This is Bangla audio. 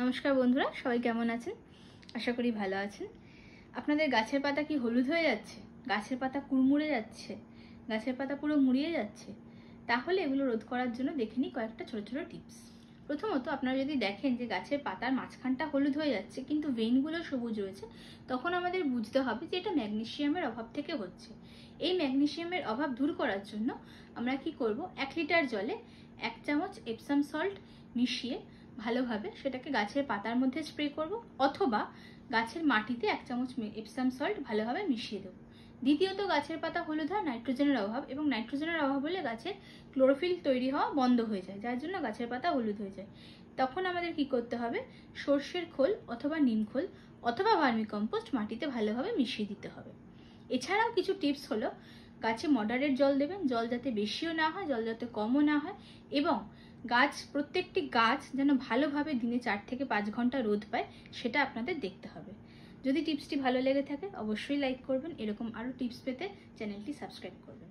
নমস্কার বন্ধুরা, সবাই কেমন আছেন? আশা করি ভালো আছেন। আপনাদের গাছের পাতা কি হলুদ হয়ে যাচ্ছে? গাছের পাতা কুড়মুড়ে যাচ্ছে? গাছের পাতা পুরো মুড়িয়ে যাচ্ছে? তাহলে এগুলো রোধ করার জন্য দেখে নিই কয়েকটা ছোট ছোট টিপস। প্রথমত, আপনারা যদি দেখেন যে গাছের পাতার মাঝখানটা হলুদ হয়ে যাচ্ছে কিন্তু ভেইনগুলো সবুজ রয়েছে, তখন আমাদের বুঝতে হবে যে এটা ম্যাগনেসিয়ামের অভাব থেকে হচ্ছে। এই ম্যাগনেসিয়ামের অভাব দূর করার জন্য আমরা কি করব, 1 লিটার জলে 1 চামচ এপসাম সল্ট মিশিয়ে ভালোভাবে সেটাকে গাছের পাতার মধ্যে স্প্রে করব, অথবা গাছের মাটিতে 1 চামচ এপসাম সল্ট ভালোভাবে মিশিয়ে দেবো। দ্বিতীয়ত, গাছের পাতা হলুদ হয় নাইট্রোজেনের অভাব, এবং নাইট্রোজেনের অভাব হলে গাছের ক্লোরোফিল তৈরি হওয়া বন্ধ হয়ে যায়, যার জন্য গাছের পাতা হলুদ হয়ে যায়। তখন আমাদের কি করতে হবে, সর্ষের খোল অথবা নিম খোল অথবা ভার্মিকম্পোস্ট মাটিতে ভালোভাবে মিশিয়ে দিতে হবে। এছাড়াও কিছু টিপস হলো, গাছে মডারেট জল দেবেন, জল যাতে বেশিও না হয়, জল যাতে কমও না হয়, এবং প্রত্যেকটি গাছ যেন ভালোভাবে দিনে 4 থেকে 5 ঘন্টা রোদ পায় সেটা আপনাদের দেখতে হবে। যদি টিপসটি ভালো লেগে থাকে অবশ্যই লাইক করবেন। এরকম আরও টিপস পেতে চ্যানেলটি সাবস্ক্রাইব করবেন।